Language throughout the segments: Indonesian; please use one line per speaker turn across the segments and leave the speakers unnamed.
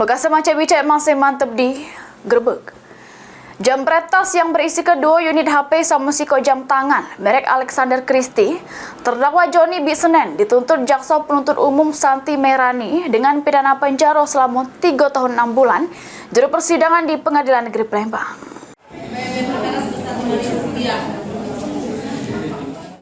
Bekas semacam bicak masih mantap di gerbek. Jam peretas yang berisi kedua unit HP sama siko jam tangan merek Alexander Christie, terdakwa Johnny B. Senen dituntut jaksa penuntut umum Santi Merani dengan pidana penjara selama 3 tahun 6 bulan juru persidangan di Pengadilan Negeri Palembang.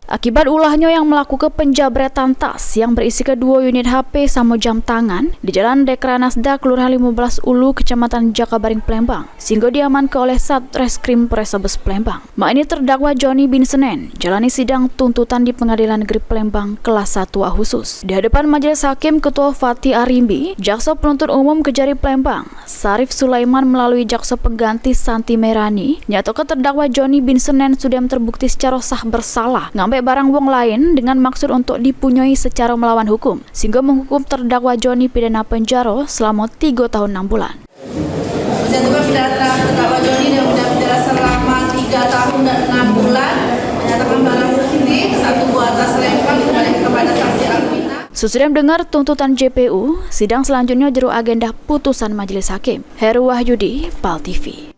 Akibat ulahnya yang melakukan penjabretan tas yang berisi kedua unit HP sama jam tangan di Jalan Dekranasda, Kelurahan 15 Ulu, Kecamatan Jakabaring, Palembang, sehingga diamankan oleh Satreskrim Polrestabes Palembang. Mak ini terdakwa Johnny B. Senen jalani sidang tuntutan di Pengadilan Negeri Palembang kelas 1A khusus. Di hadapan Majelis Hakim, Ketua Fatih Arimbi, Jaksa Penuntut Umum Kejari Palembang, Sarif Sulaiman melalui jaksa pengganti Santi Merani, nyatakan terdakwa Johnny B. Senen sudah terbukti secara sah bersalah ngambil barang wong lain dengan maksud untuk dipunyai secara melawan hukum, sehingga menghukum terdakwa Johnny pidana penjara selama 3 tahun 6 bulan.
Menjatuhkan pidana terdakwa Johnny yang penjara selama 3 tahun dan 6 bulan, menyatakan barang bukti 1 buah tas lempang dikembalikan kepada saksi Alvina.
Sesudah mendengar tuntutan JPU, sidang selanjutnya jero agenda putusan Majelis Hakim. Heru Wahyudi, PAL TV.